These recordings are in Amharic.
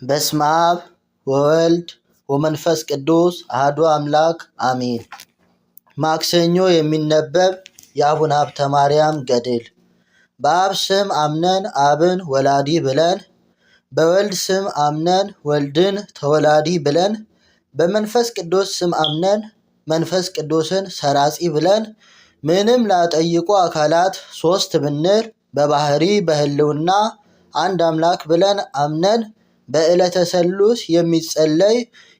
በስመ አብ ወወልድ ወመንፈስ ቅዱስ አሐዱ አምላክ አሜን። ማክሰኞ የሚነበብ የአቡነ ሀብተ ማርያም ገድል። በአብ ስም አምነን አብን ወላዲ ብለን፣ በወልድ ስም አምነን ወልድን ተወላዲ ብለን፣ በመንፈስ ቅዱስ ስም አምነን መንፈስ ቅዱስን ሰራጺ ብለን፣ ምንም ላጠይቁ አካላት ሶስት ብንል በባህሪ በህልውና አንድ አምላክ ብለን አምነን በዕለተ ሰሉስ የሚጸለይ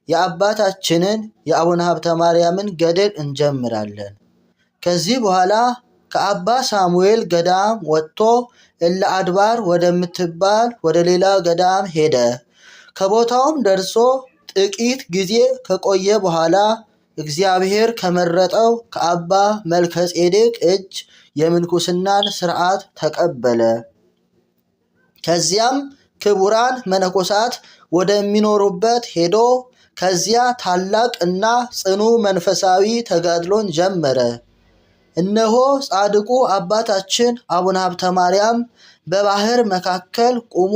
የአባታችንን የአቡነ ሀብተ ማርያምን ገድል እንጀምራለን። ከዚህ በኋላ ከአባ ሳሙኤል ገዳም ወጥቶ እለ አድባር ወደምትባል ወደ ሌላ ገዳም ሄደ። ከቦታውም ደርሶ ጥቂት ጊዜ ከቆየ በኋላ እግዚአብሔር ከመረጠው ከአባ መልከጼዴቅ እጅ የምንኩስናን ሥርዓት ተቀበለ። ከዚያም ክቡራን መነኮሳት ወደሚኖሩበት ሄዶ ከዚያ ታላቅ እና ጽኑ መንፈሳዊ ተጋድሎን ጀመረ። እነሆ ጻድቁ አባታችን አቡነ ሀብተ ማርያም በባህር መካከል ቆሞ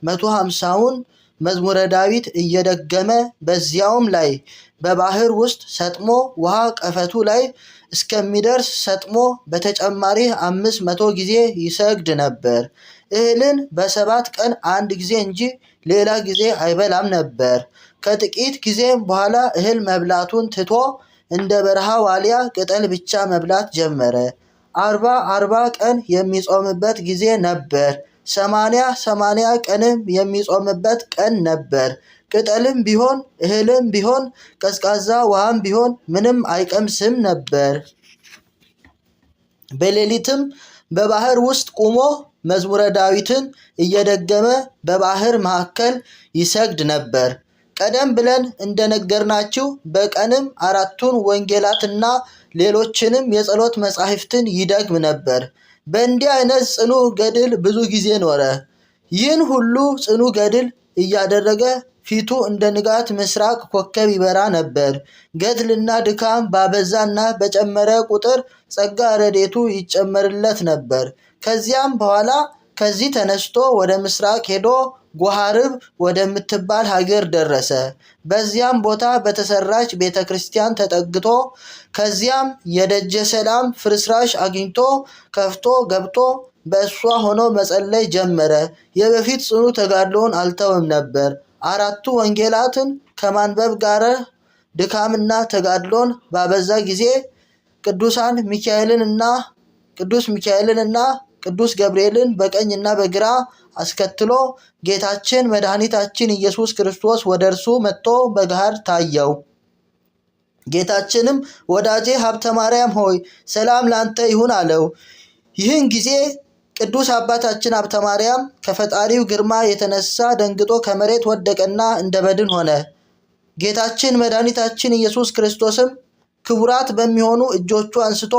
150ውን መዝሙረ ዳዊት እየደገመ በዚያውም ላይ በባህር ውስጥ ሰጥሞ ውሃ ቀፈቱ ላይ እስከሚደርስ ሰጥሞ በተጨማሪ 500 ጊዜ ይሰግድ ነበር። እህልን በ7 ቀን አንድ ጊዜ እንጂ ሌላ ጊዜ አይበላም ነበር። ከጥቂት ጊዜም በኋላ እህል መብላቱን ትቶ እንደ በረሃ ዋልያ ቅጠል ብቻ መብላት ጀመረ። 40 ቀን የሚጾምበት ጊዜ ነበር። 80 ቀንም የሚጾምበት ቀን ነበር። ቅጠልም ቢሆን እህልም ቢሆን ቀዝቃዛ ውሃም ቢሆን ምንም አይቀምስም ነበር። በሌሊትም በባህር ውስጥ ቆሞ መዝሙረ ዳዊትን እየደገመ በባህር መካከል ይሰግድ ነበር። ቀደም ብለን እንደነገርናችሁ በቀንም 4ቱን ወንጌላትና ሌሎችንም የጸሎት መጻሕፍትን ይደግም ነበር። በእንዲህ አይነት ጽኑ ገድል ብዙ ጊዜ ኖረ። ይህን ሁሉ ጽኑ ገድል እያደረገ ፊቱ እንደ ንጋት ምስራቅ ኮከብ ይበራ ነበር። ገድልና ድካም ባበዛና በጨመረ ቁጥር ጸጋ ረድኤቱ ይጨመርለት ነበር። ከዚያም በኋላ ከዚህ ተነስቶ ወደ ምስራቅ ሄዶ ጎሃርብ ወደምትባል ሀገር ደረሰ። በዚያም ቦታ በተሰራች ቤተ ክርስቲያን ተጠግቶ ከዚያም የደጀ ሰላም ፍርስራሽ አግኝቶ ከፍቶ ገብቶ በእሷ ሆኖ መጸለይ ጀመረ። የበፊት ጽኑ ተጋድሎውን አልተወም ነበር። 4ቱ ወንጌላትን ከማንበብ ጋር ድካምና ተጋድሎን ባበዛ ጊዜ ቅዱስ ሚካኤልንና ቅዱስ ገብርኤልን በቀኝና በግራ አስከትሎ ጌታችን መድኃኒታችን ኢየሱስ ክርስቶስ ወደ እርሱ መጥቶ በገሃድ ታየው። ጌታችንም ወዳጄ ሀብተ ማርያም ሆይ ሰላም ላንተ ይሁን አለው። ይህን ጊዜ ቅዱስ አባታችን ሀብተ ማርያም ከፈጣሪው ግርማ የተነሳ ደንግጦ ከመሬት ወደቀና እንደ በድን ሆነ። ጌታችን መድኃኒታችን ኢየሱስ ክርስቶስም ክቡራት በሚሆኑ እጆቹ አንስቶ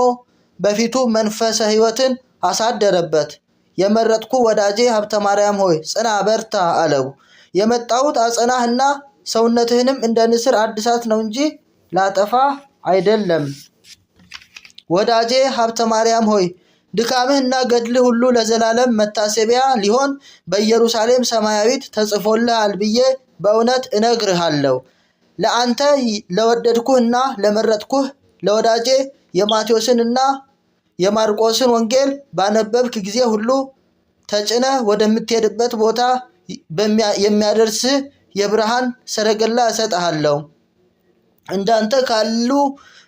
በፊቱ መንፈሰ ሕይወትን አሳደረበት። የመረጥኩ ወዳጄ ሀብተ ማርያም ሆይ ጽና በርታ አለው። የመጣሁት አጸናህና ሰውነትህንም እንደ ንስር አድሳት ነው እንጂ ላጠፋ አይደለም። ወዳጄ ሀብተ ማርያም ሆይ ድካምህና ገድልህ ሁሉ ለዘላለም መታሰቢያ ሊሆን በኢየሩሳሌም ሰማያዊት ተጽፎልሃል ብዬ በእውነት እነግርሃለሁ። ለአንተ ለወደድኩህና ለመረጥኩህ ለወዳጄ የማቴዎስንና የማርቆስን ወንጌል ባነበብክ ጊዜ ሁሉ ተጭነህ ወደምትሄድበት ቦታ የሚያደርስህ የብርሃን ሰረገላ እሰጥሃለሁ። እንዳንተ ካሉ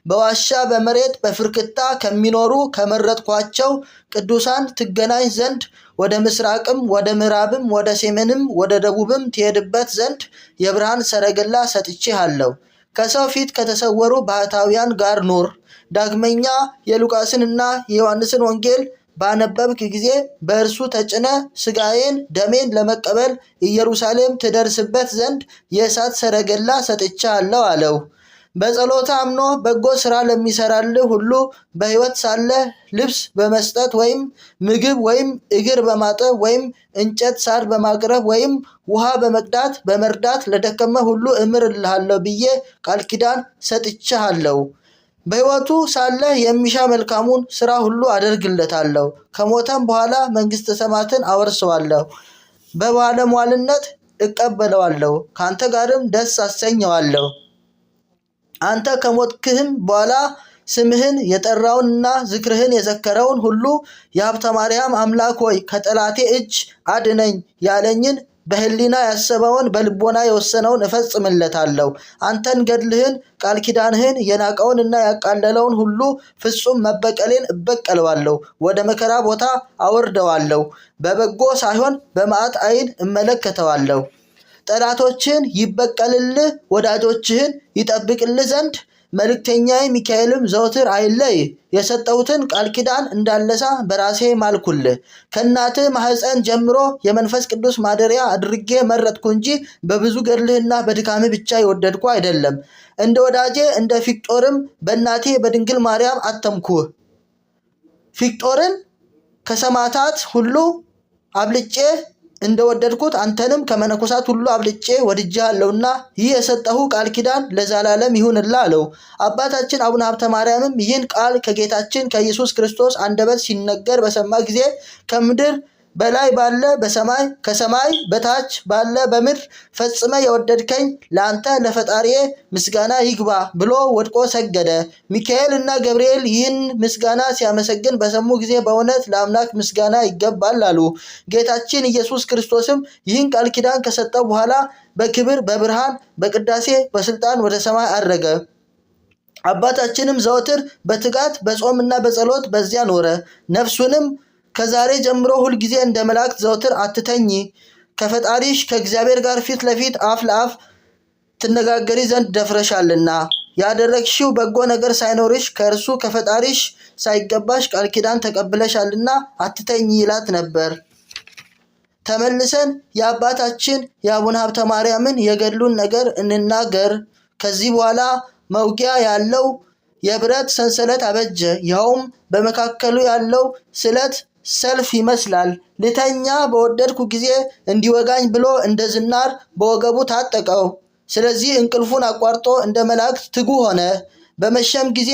በዋሻ በመሬት በፍርክታ ከሚኖሩ ከመረጥኳቸው ቅዱሳን ትገናኝ ዘንድ ወደ ምስራቅም ወደ ምዕራብም ወደ ሰሜንም ወደ ደቡብም ትሄድበት ዘንድ የብርሃን ሰረገላ ሰጥቼሃለሁ። ከሰው ፊት ከተሰወሩ ባህታውያን ጋር ኑር። ዳግመኛ የሉቃስንና የዮሐንስን ወንጌል ባነበብክ ጊዜ በእርሱ ተጭነ ስጋዬን ደሜን ለመቀበል ኢየሩሳሌም ትደርስበት ዘንድ የእሳት ሰረገላ ሰጥቼሃለሁ አለው። በጸሎት አምኖ በጎ ሥራ ለሚሰራልህ ሁሉ በሕይወት ሳለ ልብስ በመስጠት ወይም ምግብ ወይም እግር በማጠብ ወይም እንጨት ሳር በማቅረብ ወይም ውሃ በመቅዳት በመርዳት ለደከመ ሁሉ እምርልሃለሁ ብዬ ቃል ኪዳን ሰጥቼሃለሁ። በሕይወቱ ሳለ የሚሻ መልካሙን ሥራ ሁሉ አደርግለታለሁ። ከሞተም በኋላ መንግሥተ ሰማያትን አወርሰዋለሁ። በባለሟልነት እቀበለዋለሁ፣ ካንተ ጋርም ደስ አሰኘዋለሁ። አንተ ከሞትክም በኋላ ስምህን የጠራውንና ዝክርህን የዘከረውን ሁሉ የሀብተ ማርያም አምላክ ሆይ ከጠላቴ እጅ አድነኝ ያለኝን በህሊና ያሰበውን በልቦና የወሰነውን እፈጽምለታለሁ። አንተን ገድልህን ቃል ኪዳንህን የናቀውንና ያቃለለውን ሁሉ ፍጹም መበቀሌን እበቀለዋለሁ። ወደ መከራ ቦታ አወርደዋለሁ። በበጎ ሳይሆን በመዓት ዓይን እመለከተዋለሁ። ጠላቶችን ይበቀልልህ ወዳጆችህን ይጠብቅልህ ዘንድ መልእክተኛዬ ሚካኤልም ዘወትር አይለይ። የሰጠሁትን ቃል ኪዳን እንዳለሳ በራሴ ማልኩልህ። ከእናትህ ማህፀን ጀምሮ የመንፈስ ቅዱስ ማደሪያ አድርጌ መረጥኩ እንጂ በብዙ ገድልህና በድካምህ ብቻ የወደድኩ አይደለም። እንደ ወዳጄ እንደ ፊቅጦርም በእናቴ በድንግል ማርያም አተምኩህ። ፊቅጦርን ከሰማዕታት ሁሉ አብልጬ እንደወደድኩት አንተንም ከመነኮሳት ሁሉ አብልጬ ወድጄሃለሁና ይህ የሰጠሁ ቃል ኪዳን ለዘላለም ይሁንልህ አለው። አባታችን አቡነ ሀብተ ማርያምም ይህን ቃል ከጌታችን ከኢየሱስ ክርስቶስ አንደበት ሲነገር በሰማ ጊዜ ከምድር በላይ ባለ በሰማይ ከሰማይ በታች ባለ በምድር ፈጽመ የወደድከኝ ለአንተ ለፈጣሪዬ ምስጋና ይግባ ብሎ ወድቆ ሰገደ። ሚካኤል እና ገብርኤል ይህን ምስጋና ሲያመሰግን በሰሙ ጊዜ በእውነት ለአምላክ ምስጋና ይገባል አሉ። ጌታችን ኢየሱስ ክርስቶስም ይህን ቃል ኪዳን ከሰጠው በኋላ በክብር በብርሃን በቅዳሴ በስልጣን ወደ ሰማይ አረገ። አባታችንም ዘወትር በትጋት በጾምና በጸሎት በዚያ ኖረ። ነፍሱንም ከዛሬ ጀምሮ ሁል ጊዜ እንደ መላእክት ዘወትር አትተኚ፣ ከፈጣሪሽ ከእግዚአብሔር ጋር ፊት ለፊት አፍ ለአፍ ትነጋገሪ ዘንድ ደፍረሻልና ያደረግሽው በጎ ነገር ሳይኖርሽ ከእርሱ ከፈጣሪሽ ሳይገባሽ ቃል ኪዳን ተቀብለሻልና አትተኚ ይላት ነበር። ተመልሰን የአባታችን የአቡነ ሀብተ ማርያምን የገድሉን ነገር እንናገር። ከዚህ በኋላ መውጊያ ያለው የብረት ሰንሰለት አበጀ። ይኸውም በመካከሉ ያለው ስለት ሰልፍ ይመስላል። ልተኛ በወደድኩ ጊዜ እንዲወጋኝ ብሎ እንደ ዝናር በወገቡ ታጠቀው። ስለዚህ እንቅልፉን አቋርጦ እንደ መላእክት ትጉ ሆነ። በመሸም ጊዜ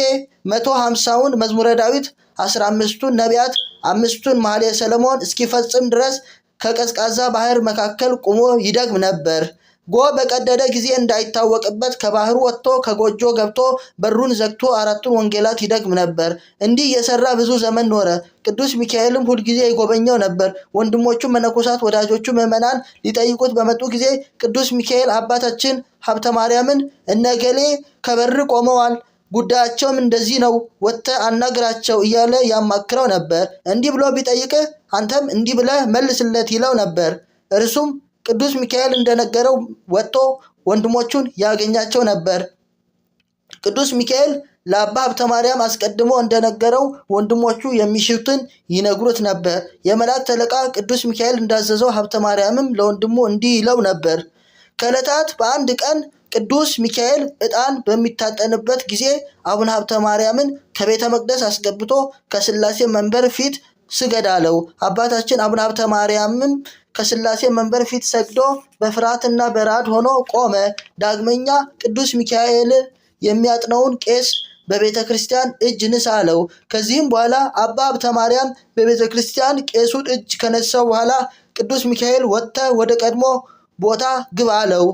150ውን መዝሙረ ዳዊት 15ቱን ነቢያት 5ቱን መኃልየ ሰሎሞን እስኪፈጽም ድረስ ከቀዝቃዛ ባህር መካከል ቆሞ ይደግም ነበር። ጎህ በቀደደ ጊዜ እንዳይታወቅበት ከባህሩ ወጥቶ ከጎጆ ገብቶ በሩን ዘግቶ 4ቱን ወንጌላት ይደግም ነበር። እንዲህ የሰራ ብዙ ዘመን ኖረ። ቅዱስ ሚካኤልም ሁልጊዜ ይጎበኘው ነበር። ወንድሞቹ መነኮሳት ወዳጆቹ ምዕመናን ሊጠይቁት በመጡ ጊዜ ቅዱስ ሚካኤል አባታችን ሀብተ ማርያምን እነገሌ ከበር ቆመዋል፣ ጉዳያቸውም እንደዚህ ነው፣ ወጥተህ አናግራቸው እያለ ያማክረው ነበር። እንዲህ ብሎ ቢጠይቅህ አንተም እንዲህ ብለህ መልስለት ይለው ነበር። እርሱም ቅዱስ ሚካኤል እንደነገረው ወጥቶ ወንድሞቹን ያገኛቸው ነበር። ቅዱስ ሚካኤል ለአባ ሀብተ ማርያም አስቀድሞ እንደነገረው ወንድሞቹ የሚሽቱትን ይነግሩት ነበር። የመላእክት አለቃ ቅዱስ ሚካኤል እንዳዘዘው ሀብተ ማርያምም ለወንድሙ እንዲህ ይለው ነበር። ከዕለታት በአንድ ቀን ቅዱስ ሚካኤል ዕጣን በሚታጠንበት ጊዜ አቡነ ሀብተ ማርያምን ከቤተ መቅደስ አስገብቶ ከሥላሴ መንበር ፊት ስገድ አለው። አባታችን አቡነ ሀብተ ማርያምም ከሥላሴ መንበር ፊት ሰግዶ በፍርሃትና በረዓድ ሆኖ ቆመ። ዳግመኛ ቅዱስ ሚካኤል የሚያጥነውን ቄስ በቤተ ክርስቲያን እጅ ንሳ አለው። ከዚህም በኋላ አባ ሀብተ ማርያም በቤተ ክርስቲያን ቄሱን እጅ ከነሳው በኋላ ቅዱስ ሚካኤል ወጥተህ ወደ ቀድሞ ቦታ ግባ አለው።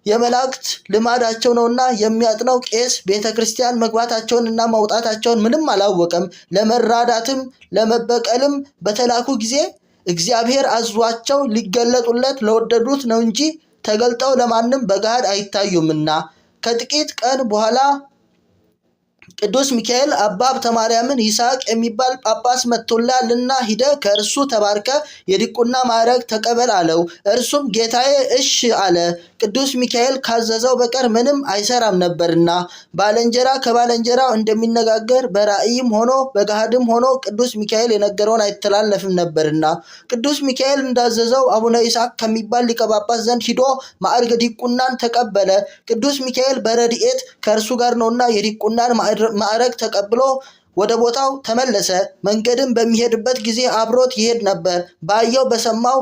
የመላእክት ልማዳቸው ነውና የሚያጥነው ቄስ ቤተ ክርስቲያን መግባታቸውንና መውጣታቸውን ምንም አላወቀም። ለመራዳትም ለመበቀልም በተላኩ ጊዜ እግዚአብሔር አዟቸው ሊገለጡለት ለወደዱት ነው እንጂ ተገልጠው ለማንም በገሃድ አይታዩምና። ከጥቂት ቀን በኋላ ቅዱስ ሚካኤል አባ ሀብተ ማርያምን ይስሐቅ የሚባል ጳጳስ መጥቶልሃልና ሂደህ ከእርሱ ተባርከ የዲቁና ማዕረግ ተቀበል አለው። እርሱም ጌታዬ እሺ አለ። ቅዱስ ሚካኤል ካዘዘው በቀር ምንም አይሰራም ነበርና ባልንጀራ ከባልንጀራው እንደሚነጋገር በራእይም ሆኖ በገሃድም ሆኖ ቅዱስ ሚካኤል የነገረውን አይተላለፍም ነበርና ቅዱስ ሚካኤል እንዳዘዘው አቡነ ይስሐቅ ከሚባል ሊቀ ጳጳስ ዘንድ ሂዶ ማዕርገ ዲቁናን ተቀበለ። ቅዱስ ሚካኤል በረድኤት ከእርሱ ጋር ነውና የዲቁናን ማዕረግ ተቀብሎ ወደ ቦታው ተመለሰ። መንገድም በሚሄድበት ጊዜ አብሮት ይሄድ ነበር። ባየው በሰማው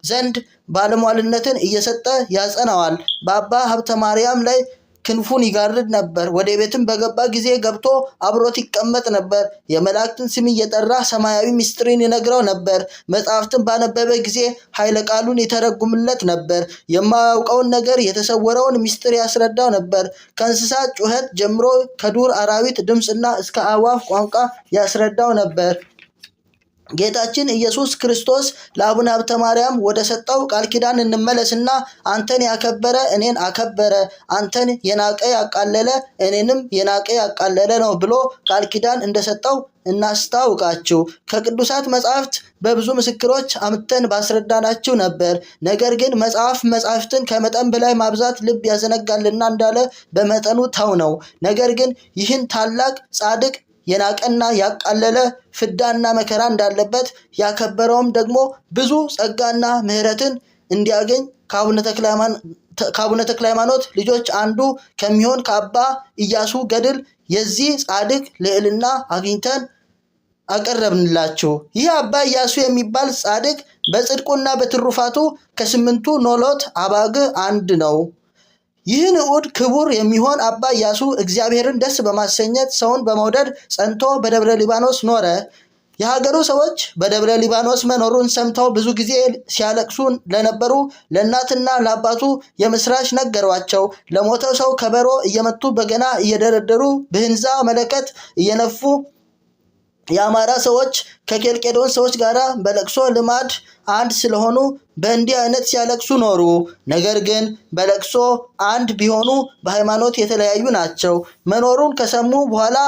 ዘንድ ባለሟልነትን እየሰጠ ያጸናዋል። በአባ ሀብተ ማርያም ላይ ክንፉን ይጋርድ ነበር። ወደ ቤትም በገባ ጊዜ ገብቶ አብሮት ይቀመጥ ነበር። የመላእክትን ስም እየጠራ ሰማያዊ ምስጢርን ይነግረው ነበር። መጽሐፍትን ባነበበ ጊዜ ኃይለ ቃሉን ይተረጉምለት ነበር። የማያውቀውን ነገር የተሰወረውን ምስጢር ያስረዳው ነበር። ከእንስሳት ጩኸት ጀምሮ ከዱር አራዊት ድምፅና እስከ አዕዋፍ ቋንቋ ያስረዳው ነበር። ጌታችን ኢየሱስ ክርስቶስ ለአቡነ ሀብተ ማርያም ወደ ሰጠው ቃል ኪዳን እንመለስና አንተን ያከበረ እኔን አከበረ፣ አንተን የናቀ ያቃለለ እኔንም የናቀ ያቃለለ ነው ብሎ ቃል ኪዳን እንደሰጠው እናስታውቃችሁ። ከቅዱሳት መጻሕፍት በብዙ ምስክሮች አምጥተን ባስረዳናችሁ ነበር። ነገር ግን መጻሕፍትን ከመጠን በላይ ማብዛት ልብ ያዘነጋልና እንዳለ በመጠኑ ተው ነው። ነገር ግን ይህን ታላቅ ጻድቅ የናቀና ያቃለለ ፍዳና መከራ እንዳለበት ያከበረውም ደግሞ ብዙ ጸጋና ምሕረትን እንዲያገኝ ከአቡነ ተክለ ሃይማኖት ልጆች አንዱ ከሚሆን ከአባ ኢያሱ ገድል የዚህ ጻድቅ ልዕልና አግኝተን አቀረብንላችሁ። ይህ አባ ኢያሱ የሚባል ጻድቅ በጽድቁና በትሩፋቱ ከ8ቱ ኖሎት አባግዕ አንድ ነው። ይህ ንዑድ ክቡር የሚሆን አባ ኢያሱ እግዚአብሔርን ደስ በማሰኘት ሰውን በመውደድ ጸንቶ በደብረ ሊባኖስ ኖረ። የሀገሩ ሰዎች በደብረ ሊባኖስ መኖሩን ሰምተው ብዙ ጊዜ ሲያለቅሱ ለነበሩ ለእናትና ለአባቱ የምስራች ነገሯቸው። ለሞተው ሰው ከበሮ እየመቱ በገና እየደረደሩ ብህንዛ መለከት እየነፉ የአማራ ሰዎች ከኬልቄዶን ሰዎች ጋር በለቅሶ ልማድ አንድ ስለሆኑ በእንዲህ አይነት ሲያለቅሱ ኖሩ። ነገር ግን በለቅሶ አንድ ቢሆኑ በሃይማኖት የተለያዩ ናቸው። መኖሩን ከሰሙ በኋላ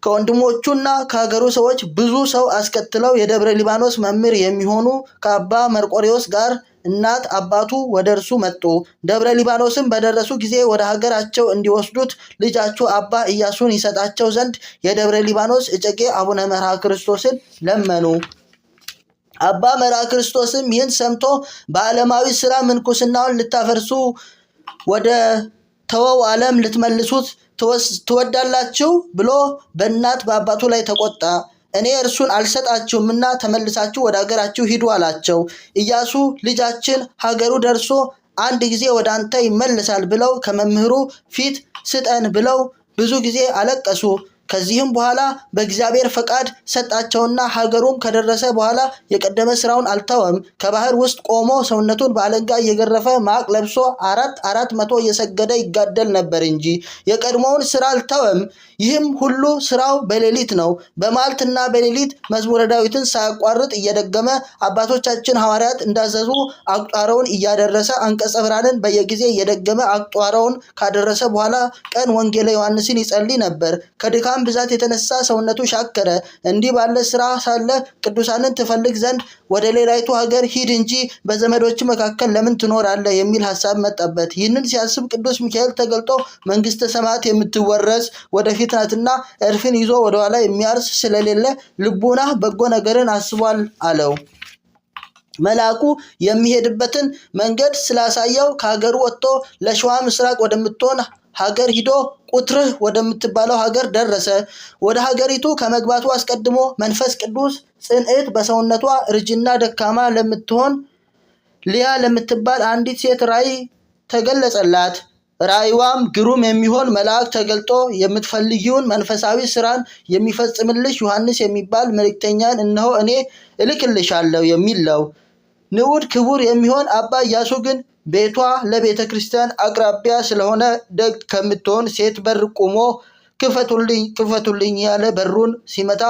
ከወንድሞቹና ከሀገሩ ሰዎች ብዙ ሰው አስከትለው የደብረ ሊባኖስ መምህር የሚሆኑ ከአባ መርቆሬዎስ ጋር እናት አባቱ ወደ እርሱ መጡ። ደብረ ሊባኖስም በደረሱ ጊዜ ወደ ሀገራቸው እንዲወስዱት ልጃቸው አባ ኢያሱን ይሰጣቸው ዘንድ የደብረ ሊባኖስ እጨጌ አቡነ መርዓ ክርስቶስን ለመኑ። አባ መርዓ ክርስቶስም ይህን ሰምቶ በዓለማዊ ስራ ምንኩስናውን ልታፈርሱ ወደ ተወው ዓለም ልትመልሱት ትወዳላችሁ ብሎ በእናት በአባቱ ላይ ተቆጣ። እኔ እርሱን አልሰጣችሁምና ተመልሳችሁ ወደ ሀገራችሁ ሂዱ አላቸው። ኢያሱ ልጃችን ሀገሩ ደርሶ አንድ ጊዜ ወደ አንተ ይመለሳል ብለው ከመምህሩ ፊት ስጠን ብለው ብዙ ጊዜ አለቀሱ። ከዚህም በኋላ በእግዚአብሔር ፈቃድ ሰጣቸውና ሀገሩም ከደረሰ በኋላ የቀደመ ስራውን አልተወም። ከባህር ውስጥ ቆሞ ሰውነቱን በአለንጋ እየገረፈ ማቅ ለብሶ 400 እየሰገደ ይጋደል ነበር እንጂ የቀድሞውን ስራ አልተወም። ይህም ሁሉ ስራው በሌሊት ነው። በመዓልትና በሌሊት መዝሙረ ዳዊትን ሳያቋርጥ እየደገመ አባቶቻችን ሐዋርያት እንዳዘዙ አቁጣረውን እያደረሰ አንቀጸ ብርሃንን በየጊዜ እየደገመ አቁጣረውን ካደረሰ በኋላ ቀን ወንጌለ ዮሐንስን ይጸልይ ነበር። ከድካም ብዛት የተነሳ ሰውነቱ ሻከረ። እንዲህ ባለ ስራ ሳለ ቅዱሳንን ትፈልግ ዘንድ ወደ ሌላይቱ ሀገር ሂድ እንጂ በዘመዶች መካከል ለምን ትኖራለህ የሚል ሐሳብ መጣበት። ይህንን ሲያስብ ቅዱስ ሚካኤል ተገልጦ መንግስተ ሰማያት የምትወረስ ወደፊት ናትና እርፍን ይዞ ወደኋላ የሚያርስ ስለሌለ ልቡና በጎ ነገርን አስቧል አለው። መልአኩ የሚሄድበትን መንገድ ስላሳየው ከሀገሩ ወጥቶ ለሸዋ ምስራቅ ወደምትሆን ሀገር ሂዶ ቁትርህ ወደምትባለው ሀገር ደረሰ። ወደ ሀገሪቱ ከመግባቱ አስቀድሞ መንፈስ ቅዱስ ጽንዕት በሰውነቷ እርጅና ደካማ ለምትሆን ሊያ ለምትባል አንዲት ሴት ራእይ ተገለጸላት። ራእይዋም ግሩም የሚሆን መልአክ ተገልጦ የምትፈልጊውን መንፈሳዊ ስራን የሚፈጽምልሽ ዮሐንስ የሚባል መልእክተኛን እነሆ እኔ እልክልሻለሁ የሚል ነው። ንዑድ ክቡር የሚሆን አባ ኢያሱ ግን ቤቷ ለቤተ ክርስቲያን አቅራቢያ ስለሆነ ደግ ከምትሆን ሴት በር ቆሞ ክፈቱልኝ ክፈቱልኝ ያለ በሩን ሲመታ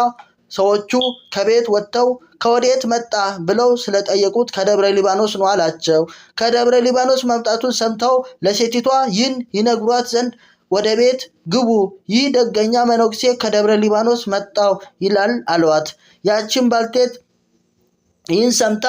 ሰዎቹ ከቤት ወጥተው ከወዴት መጣ ብለው ስለጠየቁት ከደብረ ሊባኖስ ነው አላቸው። ከደብረ ሊባኖስ መምጣቱን ሰምተው ለሴቲቷ ይህን ይነግሯት ዘንድ ወደ ቤት ግቡ፣ ይህ ደገኛ መነኩሴ ከደብረ ሊባኖስ መጣው ይላል አሏት። ያችን ባልቴት ይህን ሰምታ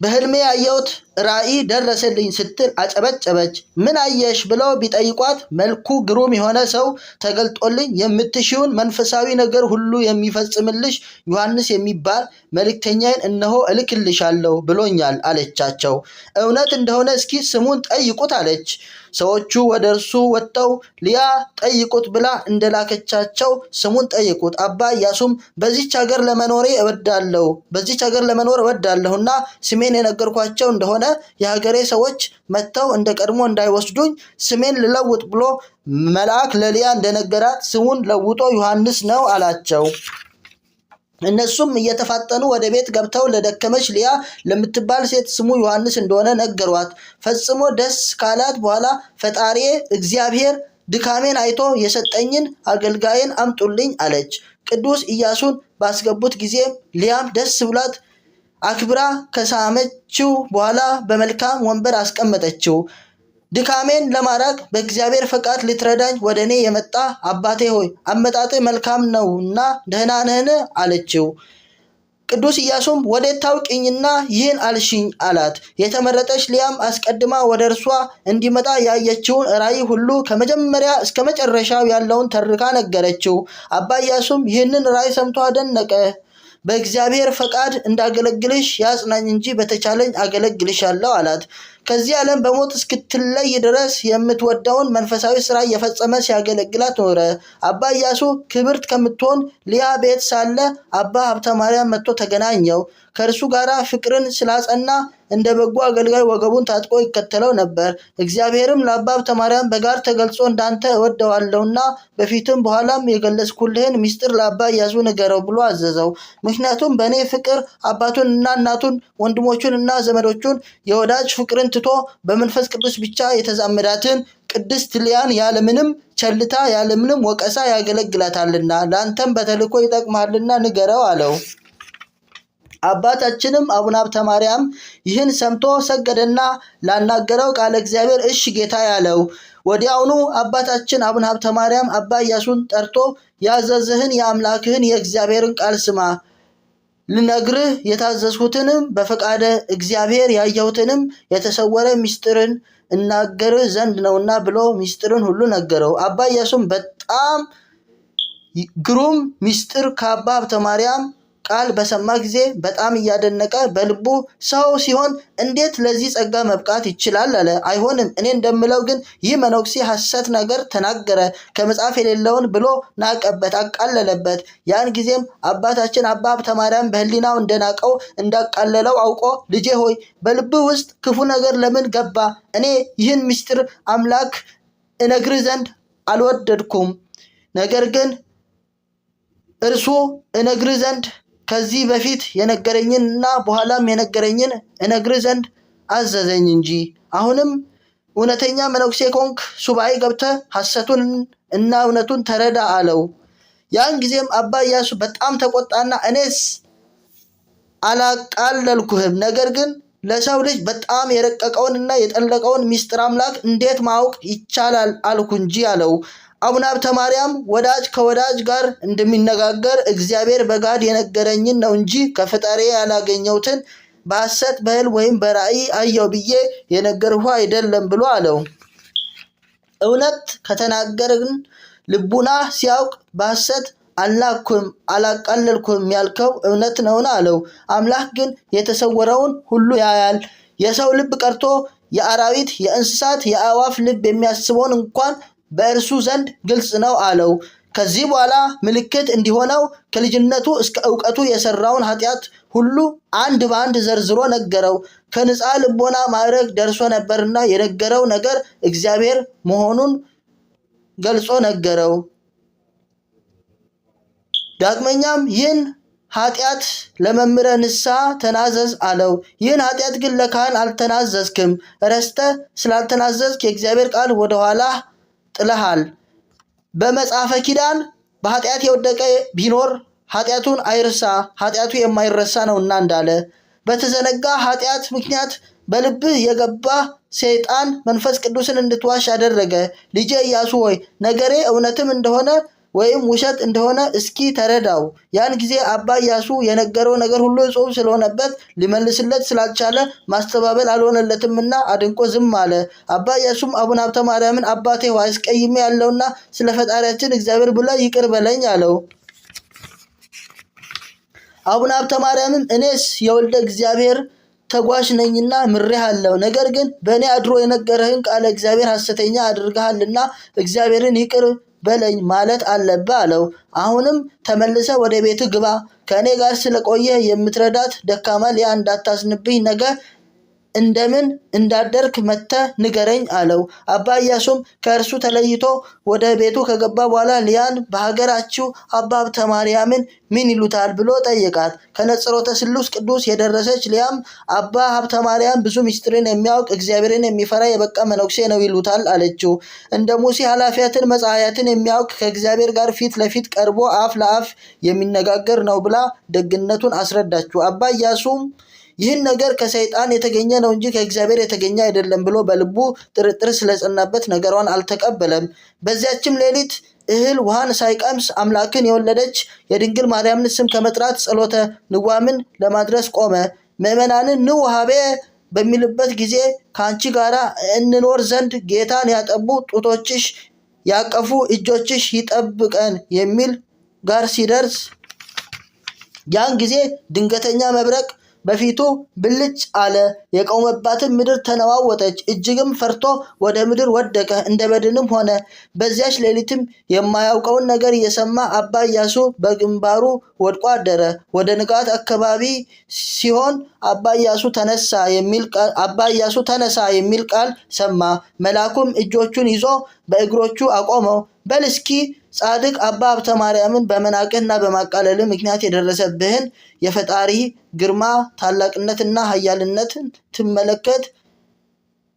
በህልሜ ያየሁት ራእይ ደረሰልኝ ስትል አጨበጨበች። ምን አየሽ ብለው ቢጠይቋት መልኩ ግሩም የሆነ ሰው ተገልጦልኝ የምትሽውን መንፈሳዊ ነገር ሁሉ የሚፈጽምልሽ ዮሐንስ የሚባል መልእክተኛዬን እነሆ እልክልሻለሁ ብሎኛል አለቻቸው። እውነት እንደሆነ እስኪ ስሙን ጠይቁት አለች። ሰዎቹ ወደ እርሱ ወጥተው ሊያ ጠይቁት ብላ እንደላከቻቸው ስሙን ጠይቁት። አባ ኢያሱም በዚች ሀገር ለመኖር እወዳለሁና ስሜን የነገርኳቸው እንደሆነ እንደሆነ የሀገሬ ሰዎች መጥተው እንደቀድሞ እንዳይወስዱኝ ስሜን ልለውጥ ብሎ መልአክ ለሊያ እንደነገራት ስሙን ለውጦ ዮሐንስ ነው አላቸው። እነሱም እየተፋጠኑ ወደ ቤት ገብተው ለደከመች ሊያ ለምትባል ሴት ስሙ ዮሐንስ እንደሆነ ነገሯት። ፈጽሞ ደስ ካላት በኋላ ፈጣሪዬ እግዚአብሔር ድካሜን አይቶ የሰጠኝን አገልጋይን አምጡልኝ አለች። ቅዱስ ኢያሱን ባስገቡት ጊዜ ሊያም ደስ ብሏት አክብራ ከሳመችው በኋላ በመልካም ወንበር አስቀመጠችው። ድካሜን ለማራቅ በእግዚአብሔር ፈቃድ ልትረዳኝ ወደ እኔ የመጣ አባቴ ሆይ አመጣጥ መልካም ነውና ደህና ነህን? አለችው። ቅዱስ ኢያሱም ወዴት ታውቂኝና ይህን አልሽኝ አላት። የተመረጠች ሊያም አስቀድማ ወደ እርሷ እንዲመጣ ያየችውን ራእይ ሁሉ ከመጀመሪያ እስከ መጨረሻው ያለውን ተርካ ነገረችው። አባ ኢያሱም ይህንን ራእይ ሰምቶ አደነቀ። በእግዚአብሔር ፈቃድ እንዳገለግልሽ ያጽናኝ እንጂ በተቻለኝ አገለግልሻለሁ አላት። ከዚህ ዓለም በሞት እስክትለይ ድረስ የምትወደውን መንፈሳዊ ስራ እየፈጸመ ሲያገለግላት ኖረ። አባ ኢያሱ ክብርት ከምትሆን ሊያ ቤት ሳለ አባ ሀብተ ማርያም መጥቶ ተገናኘው። ከእርሱ ጋር ፍቅርን ስላጸና እንደ በጎ አገልጋይ ወገቡን ታጥቆ ይከተለው ነበር። እግዚአብሔርም ለአባ ሀብተ ማርያም በጋር ተገልጾ እንዳንተ እወደዋለሁና በፊትም በኋላም የገለጽኩልህን ምስጢር ለአባ ኢያሱ ንገረው ብሎ አዘዘው። ምክንያቱም በእኔ ፍቅር አባቱን እና እናቱን ወንድሞቹን እና ዘመዶቹን የወዳጅ ፍቅርን ትቶ በመንፈስ ቅዱስ ብቻ የተዛመዳትን ቅድስት ሊያን ያለምንም ቸልታ ያለምንም ወቀሳ ያገለግላታልና ለአንተም በተልእኮ ይጠቅማልና ንገረው አለው። አባታችንም አቡነ ሀብተ ማርያም ይህን ሰምቶ ሰገደና ላናገረው ቃለ እግዚአብሔር እሺ ጌታ ያለው። ወዲያውኑ አባታችን አቡነ ሀብተ ማርያም አባ ኢያሱን ጠርቶ ያዘዝህን የአምላክህን የእግዚአብሔርን ቃል ስማ፣ ልነግርህ የታዘዝሁትንም በፈቃደ እግዚአብሔር ያየሁትንም የተሰወረ ምስጢርን እናገርህ ዘንድ ነውና ብሎ ምስጢርን ሁሉ ነገረው። አባ ኢያሱም በጣም ግሩም ምስጢር ከአባ ሀብተ ማርያም ቃል በሰማ ጊዜ በጣም እያደነቀ በልቡ ሰው ሲሆን እንዴት ለዚህ ጸጋ መብቃት ይችላል አለ። አይሆንም፣ እኔ እንደምለው ግን ይህ መነኩሴ ሐሰት ነገር ተናገረ፣ ከመጽሐፍ የሌለውን ብሎ ናቀበት፣ አቃለለበት። ያን ጊዜም አባታችን አባ ሀብተ ማርያም በሕሊናው እንደናቀው እንዳቃለለው አውቆ ልጄ ሆይ በልብህ ውስጥ ክፉ ነገር ለምን ገባ? እኔ ይህን ምስጢር አምላክ እነግርህ ዘንድ አልወደድኩም፣ ነገር ግን እርሱ እነግርህ ዘንድ ከዚህ በፊት የነገረኝን እና በኋላም የነገረኝን እነግርህ ዘንድ አዘዘኝ እንጂ። አሁንም እውነተኛ መነኩሴ ኮንክ ሱባኤ ገብተህ ሐሰቱን እና እውነቱን ተረዳ አለው። ያን ጊዜም አባ ኢያሱ በጣም ተቆጣና እኔስ አላቃለልኩህም፣ ነገር ግን ለሰው ልጅ በጣም የረቀቀውን እና የጠለቀውን ምስጢር አምላክ እንዴት ማወቅ ይቻላል አልኩ እንጂ አለው። አቡነ ሀብተ ማርያም ወዳጅ ከወዳጅ ጋር እንደሚነጋገር እግዚአብሔር በጋድ የነገረኝን ነው እንጂ ከፈጣሪ ያላገኘሁትን በሐሰት በሕልም ወይም በራእይ አየው ብዬ የነገርሁ አይደለም ብሎ አለው። እውነት ከተናገርን ልቡና ሲያውቅ በሐሰት አልናኩም አላቃለልኩም ያልከው እውነት ነውን አለው። አምላክ ግን የተሰወረውን ሁሉ ያያል። የሰው ልብ ቀርቶ የአራዊት፣ የእንስሳት፣ የአእዋፍ ልብ የሚያስበውን እንኳን በእርሱ ዘንድ ግልጽ ነው አለው። ከዚህ በኋላ ምልክት እንዲሆነው ከልጅነቱ እስከ ዕውቀቱ የሰራውን ኃጢአት ሁሉ አንድ በአንድ ዘርዝሮ ነገረው። ከንጻ ልቦና ማዕረግ ደርሶ ነበርና የነገረው ነገር እግዚአብሔር መሆኑን ገልጾ ነገረው። ዳግመኛም ይህን ኃጢአት ለመምህረ ንስሐ ተናዘዝ አለው። ይህን ኃጢአት ግን ለካህን አልተናዘዝክም፣ ረስተህ ስላልተናዘዝክ የእግዚአብሔር ቃል ወደኋላ ጥለሃል። በመጽሐፈ ኪዳን በኃጢአት የወደቀ ቢኖር ኃጢአቱን አይርሳ፣ ኃጢአቱ የማይረሳ ነውና እንዳለ። በተዘነጋ ኃጢአት ምክንያት በልብህ የገባ ሰይጣን መንፈስ ቅዱስን እንድትዋሽ አደረገ። ልጄ ኢያሱ ሆይ ነገሬ እውነትም እንደሆነ ወይም ውሸት እንደሆነ እስኪ ተረዳው። ያን ጊዜ አባ ኢያሱ የነገረው ነገር ሁሉ እጹብ ስለሆነበት ሊመልስለት ስላልቻለ ማስተባበል አልሆነለትምና አድንቆ ዝም አለ። አባ ኢያሱም አቡነ ሀብተ ማርያምን አባቴ ሆይ አስቀይሜ ያለውና ስለ ፈጣሪያችን እግዚአብሔር ብለህ ይቅር በለኝ አለው። አቡነ ሀብተ ማርያምም እኔስ የወልደ እግዚአብሔር ተጓዥ ነኝና ምሬሃለሁ፣ ነገር ግን በእኔ አድሮ የነገረህን ቃለ እግዚአብሔር ሐሰተኛ አድርገሃልና እግዚአብሔርን ይቅር በለኝ ማለት አለብህ አለው። አሁንም ተመልሰ ወደ ቤት ግባ፣ ከእኔ ጋር ስለቆየ የምትረዳት ደካማ ሊያ እንዳታዝንብኝ ነገ እንደምን እንዳደርክ መጥተህ ንገረኝ አለው። አባ ኢያሱም ከእርሱ ተለይቶ ወደ ቤቱ ከገባ በኋላ ሊያን በሀገራችሁ አባ ሀብተ ማርያምን ምን ይሉታል ብሎ ጠየቃት። ከነጽሮተ ስሉስ ቅዱስ የደረሰች ሊያም አባ ሀብተ ማርያም ብዙ ምስጢርን የሚያውቅ እግዚአብሔርን የሚፈራ የበቃ መነኩሴ ነው ይሉታል አለችው። እንደ ሙሴ ኃላፊያትን መጻሕያትን የሚያውቅ ከእግዚአብሔር ጋር ፊት ለፊት ቀርቦ አፍ ለአፍ የሚነጋገር ነው ብላ ደግነቱን አስረዳችው። አባ ኢያሱም ይህን ነገር ከሰይጣን የተገኘ ነው እንጂ ከእግዚአብሔር የተገኘ አይደለም ብሎ በልቡ ጥርጥር ስለጸናበት ነገሯን አልተቀበለም። በዚያችም ሌሊት እህል ውሃን ሳይቀምስ አምላክን የወለደች የድንግል ማርያምን ስም ከመጥራት ጸሎተ ንዋምን ለማድረስ ቆመ። ምዕመናንን ኑ ወሀቤ በሚልበት ጊዜ ከአንቺ ጋር እንኖር ዘንድ ጌታን ያጠቡ ጡቶችሽ ያቀፉ እጆችሽ ይጠብቀን የሚል ጋር ሲደርስ ያን ጊዜ ድንገተኛ መብረቅ በፊቱ ብልጭ አለ። የቆመባትን ምድር ተነዋወጠች። እጅግም ፈርቶ ወደ ምድር ወደቀ፣ እንደ በድንም ሆነ። በዚያች ሌሊትም የማያውቀውን ነገር እየሰማ አባ ኢያሱ በግንባሩ ወድቆ አደረ። ወደ ንጋት አካባቢ ሲሆን አባ ኢያሱ ተነሳ የሚል ቃል ሰማ። መልአኩም እጆቹን ይዞ በእግሮቹ አቆመው። በል እስኪ ጻድቅ አባ ሀብተ ማርያምን በመናቅህና በማቃለል ምክንያት የደረሰብህን የፈጣሪ ግርማ ታላቅነትና ኃያልነትን ትመለከት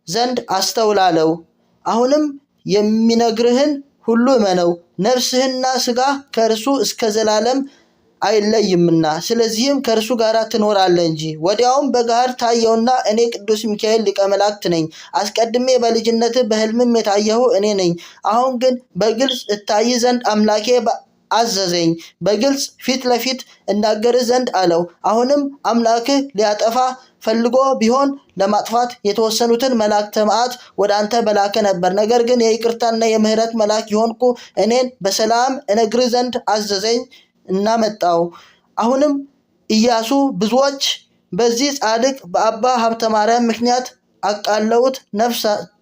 ዘንድ አስተውላለው። አሁንም የሚነግርህን ሁሉ እመነው፣ ነፍስህና ስጋህ ከእርሱ እስከ ዘላለም አይለይምና ስለዚህም ከእርሱ ጋር ትኖራለህ እንጂ። ወዲያውም በገሃድ ታየውና እኔ ቅዱስ ሚካኤል ሊቀ መላእክት ነኝ። አስቀድሜ በልጅነት በሕልምም የታየሁ እኔ ነኝ። አሁን ግን በግልጽ እታይ ዘንድ አምላኬ አዘዘኝ፣ በግልጽ ፊት ለፊት እናገር ዘንድ አለው። አሁንም አምላክህ ሊያጠፋ ፈልጎ ቢሆን ለማጥፋት የተወሰኑትን መላእክተ መዓት ወደ አንተ በላከ ነበር። ነገር ግን የይቅርታና የምህረት መልአክ የሆንኩ እኔን በሰላም እነግርህ ዘንድ አዘዘኝ እና መጣው። አሁንም ኢያሱ ብዙዎች በዚህ ጻድቅ በአባ ሀብተ ማርያም ምክንያት አቃለውት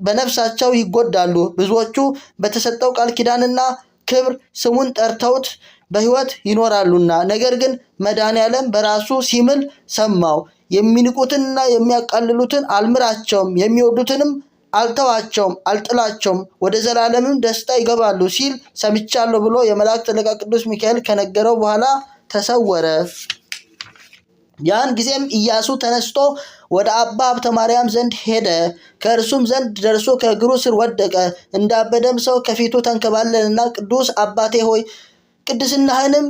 በነፍሳቸው ይጎዳሉ። ብዙዎቹ በተሰጠው ቃል ኪዳንና ክብር ስሙን ጠርተውት በሕይወት ይኖራሉና። ነገር ግን መድኃኔዓለም በራሱ ሲምል ሰማው። የሚንቁትንና የሚያቃልሉትን አልምራቸውም፣ የሚወዱትንም አልተዋቸውም፣ አልጥላቸውም፣ ወደ ዘላለምም ደስታ ይገባሉ ሲል ሰምቻለሁ ብሎ የመላእክት አለቃ ቅዱስ ሚካኤል ከነገረው በኋላ ተሰወረ። ያን ጊዜም ኢያሱ ተነስቶ ወደ አባ ሀብተ ማርያም ዘንድ ሄደ። ከእርሱም ዘንድ ደርሶ ከእግሩ ስር ወደቀ። እንዳበደም ሰው ከፊቱ ተንከባለለና ቅዱስ አባቴ ሆይ ቅድስናህንም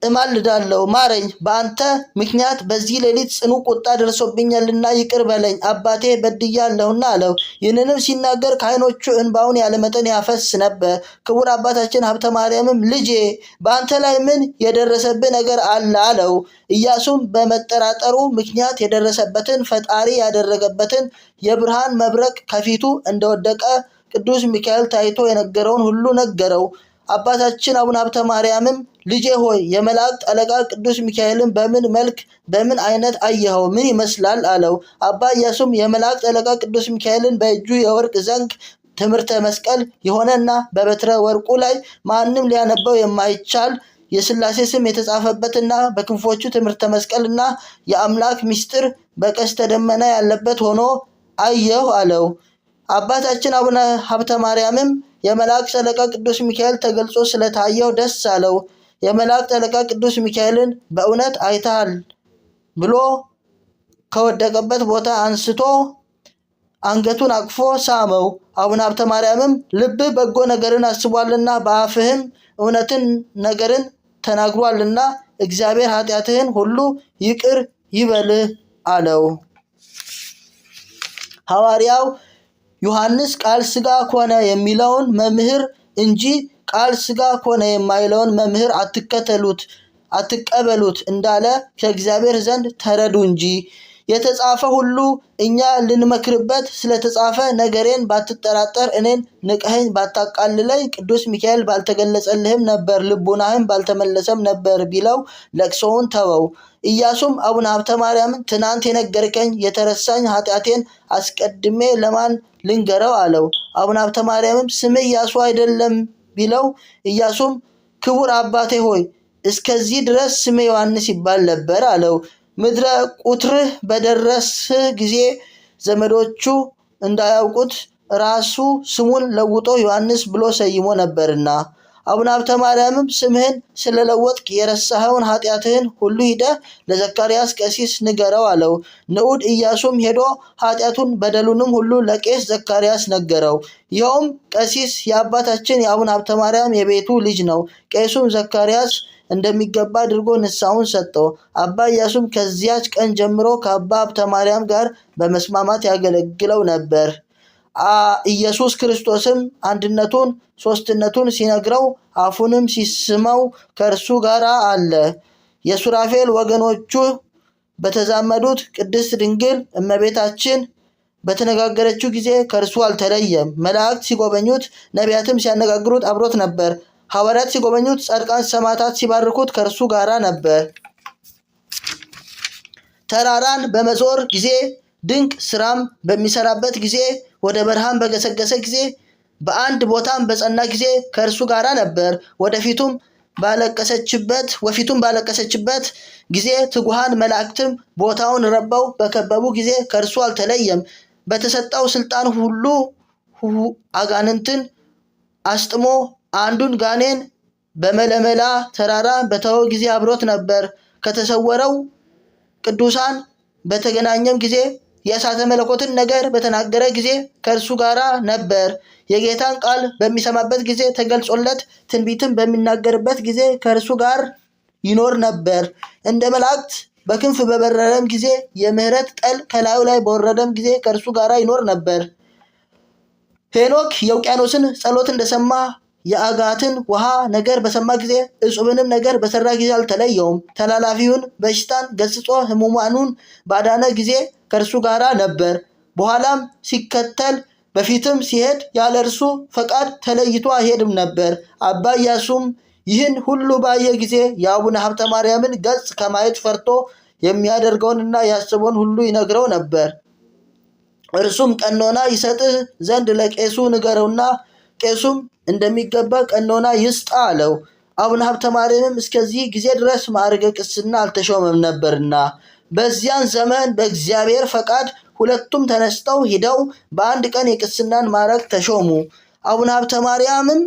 እማልዳለሁ፣ ማረኝ። በአንተ ምክንያት በዚህ ሌሊት ጽኑ ቁጣ ደርሶብኛልና ይቅር በለኝ፣ አባቴ በድያለሁና አለው። ይህንንም ሲናገር ከዓይኖቹ እንባውን ያለመጠን ያፈስ ነበር። ክቡር አባታችን ሀብተ ማርያምም ልጄ በአንተ ላይ ምን የደረሰብህ ነገር አለ አለው። ኢያሱም በመጠራጠሩ ምክንያት የደረሰበትን ፈጣሪ ያደረገበትን የብርሃን መብረቅ ከፊቱ እንደወደቀ ቅዱስ ሚካኤል ታይቶ የነገረውን ሁሉ ነገረው። አባታችን አቡነ ሀብተ ማርያምም ልጄ ሆይ የመላእክት አለቃ ቅዱስ ሚካኤልን በምን መልክ በምን አይነት አየኸው? ምን ይመስላል አለው። አባ ኢያሱም የመላእክት አለቃ ቅዱስ ሚካኤልን በእጁ የወርቅ ዘንግ ትምህርተ መስቀል የሆነና በበትረ ወርቁ ላይ ማንም ሊያነበው የማይቻል የሥላሴ ስም የተጻፈበትና በክንፎቹ ትምህርተ መስቀልና የአምላክ ምስጢር በቀስተ ደመና ያለበት ሆኖ አየሁ አለው። አባታችን አቡነ ሀብተ ማርያምም የመላእክት አለቃ ቅዱስ ሚካኤል ተገልጾ ስለታየው ደስ አለው። የመላእክት አለቃ ቅዱስ ሚካኤልን በእውነት አይተሃል ብሎ ከወደቀበት ቦታ አንስቶ አንገቱን አቅፎ ሳመው። አቡነ ሀብተ ማርያምም ልብህ በጎ ነገርን አስቧልና በአፍህም እውነትን ነገርን ተናግሯልና እግዚአብሔር ኃጢአትህን ሁሉ ይቅር ይበልህ አለው። ሐዋርያው ዮሐንስ ቃል ሥጋ ኮነ የሚለውን መምህር እንጂ ቃል ሥጋ ኮነ የማይለውን መምህር አትቀበሉት እንዳለ ከእግዚአብሔር ዘንድ ተረዱ እንጂ። የተጻፈ ሁሉ እኛ ልንመክርበት ስለተጻፈ ነገሬን ባትጠራጠር እኔን ንቀኸኝ ባታቃልለኝ ቅዱስ ሚካኤል ባልተገለጸልህም ነበር፣ ልቡናህም ባልተመለሰም ነበር ቢለው ለቅሶውን ተወው። ኢያሱም አቡነ ሀብተ ማርያምን ትናንት የነገርከኝ የተረሳኝ ኃጢአቴን አስቀድሜ ለማን ልንገረው አለው። አቡነ ሀብተ ማርያምም ስምህ ኢያሱ አይደለም ቢለው ኢያሱም ክቡር አባቴ ሆይ እስከዚህ ድረስ ስምህ ዮሐንስ ይባል ነበር አለው። ምድረ ቁትርህ በደረስህ ጊዜ ዘመዶቹ እንዳያውቁት ራሱ ስሙን ለውጦ ዮሐንስ ብሎ ሰይሞ ነበርና። አቡነ ሀብተ ማርያምም ስምህን ስለለወጥክ የረሳኸውን ኃጢአትህን ሁሉ ሂደህ ለዘካርያስ ቀሲስ ንገረው አለው። ንዑድ ኢያሱም ሄዶ ኃጢአቱን በደሉንም ሁሉ ለቄስ ዘካርያስ ነገረው። ይኸውም ቀሲስ የአባታችን የአቡነ ሀብተ ማርያም የቤቱ ልጅ ነው። ቄሱም ዘካርያስ እንደሚገባ አድርጎ ንስሐውን ሰጠው። አባ ኢያሱም ከዚያች ቀን ጀምሮ ከአባ ሀብተ ማርያም ጋር በመስማማት ያገለግለው ነበር። ኢየሱስ ክርስቶስም አንድነቱን ሶስትነቱን ሲነግረው አፉንም ሲስመው ከእርሱ ጋር አለ። የሱራፌል ወገኖቹ በተዛመዱት ቅድስት ድንግል እመቤታችን በተነጋገረችው ጊዜ ከእርሱ አልተለየም። መላእክት ሲጎበኙት፣ ነቢያትም ሲያነጋግሩት አብሮት ነበር። ሐዋርያት ሲጎበኙት፣ ጻድቃን ሰማዕታት ሲባርኩት ከእርሱ ጋር ነበር። ተራራን በመዞር ጊዜ፣ ድንቅ ስራም በሚሰራበት ጊዜ፣ ወደ በረሃም በገሰገሰ ጊዜ፣ በአንድ ቦታም በጸና ጊዜ ከእርሱ ጋር ነበር። ወፊቱም ባለቀሰችበት ጊዜ ትጉሃን መላእክትም ቦታውን ረበው በከበቡ ጊዜ ከእርሱ አልተለየም። በተሰጠው ስልጣን ሁሉ አጋንንትን አስጥሞ አንዱን ጋኔን በመለመላ ተራራ በተወው ጊዜ አብሮት ነበር። ከተሰወረው ቅዱሳን በተገናኘም ጊዜ የእሳተ መለኮትን ነገር በተናገረ ጊዜ ከእርሱ ጋር ነበር። የጌታን ቃል በሚሰማበት ጊዜ ተገልጾለት ትንቢትን በሚናገርበት ጊዜ ከእርሱ ጋር ይኖር ነበር። እንደ መላእክት በክንፍ በበረረም ጊዜ የምህረት ጠል ከላዩ ላይ በወረደም ጊዜ ከእርሱ ጋር ይኖር ነበር። ሄኖክ የውቅያኖስን ጸሎት እንደሰማ የአጋትን ውሃ ነገር በሰማ ጊዜ እጹብንም ነገር በሰራ ጊዜ አልተለየውም። ተላላፊውን በሽታን ገስጾ ሕሙማኑን ባዳነ ጊዜ ከእርሱ ጋር ነበር። በኋላም ሲከተል በፊትም ሲሄድ ያለ እርሱ ፈቃድ ተለይቶ አይሄድም ነበር። አባ ኢያሱም ይህን ሁሉ ባየ ጊዜ የአቡነ ሀብተ ማርያምን ገጽ ከማየት ፈርቶ የሚያደርገውንና ያስበውን ሁሉ ይነግረው ነበር። እርሱም ቀኖና ይሰጥህ ዘንድ ለቄሱ ንገረውና ቄሱም እንደሚገባ ቀኖና ይስጣ አለው። አቡነ ሀብተ ማርያምም እስከዚህ ጊዜ ድረስ ማዕረገ ቅስና አልተሾመም ነበርና። በዚያን ዘመን በእግዚአብሔር ፈቃድ ሁለቱም ተነስተው ሂደው በአንድ ቀን የቅስናን ማዕረግ ተሾሙ። አቡነ ሀብተ ማርያምም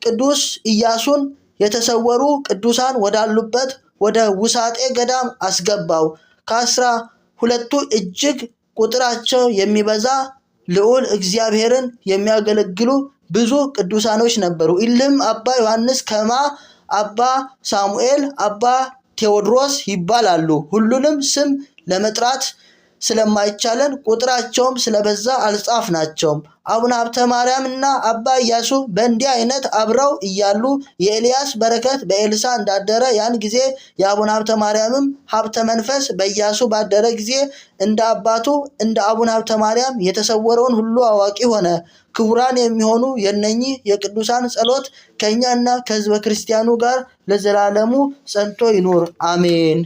ቅዱስ ኢያሱን የተሰወሩ ቅዱሳን ወዳሉበት ወደ ውሳጤ ገዳም አስገባው። ከ12ቱ እጅግ ቁጥራቸው የሚበዛ ልዑል እግዚአብሔርን የሚያገለግሉ ብዙ ቅዱሳኖች ነበሩ። ኢልም አባ ዮሐንስ ከማ፣ አባ ሳሙኤል፣ አባ ቴዎድሮስ ይባላሉ። ሁሉንም ስም ለመጥራት ስለማይቻለን ቁጥራቸውም ስለበዛ አልጻፍናቸውም። አቡነ ሀብተ ማርያም እና አባ ኢያሱ በእንዲህ አይነት አብረው እያሉ የኤልያስ በረከት በኤልሳ እንዳደረ ያን ጊዜ የአቡነ ሀብተ ማርያምም ሀብተ መንፈስ በኢያሱ ባደረ ጊዜ እንደ አባቱ እንደ አቡነ ሀብተ ማርያም የተሰወረውን ሁሉ አዋቂ ሆነ። ክቡራን የሚሆኑ የእነኚህ የቅዱሳን ጸሎት ከእኛና ከሕዝበ ክርስቲያኑ ጋር ለዘላለሙ ጸንቶ ይኑር፣ አሜን።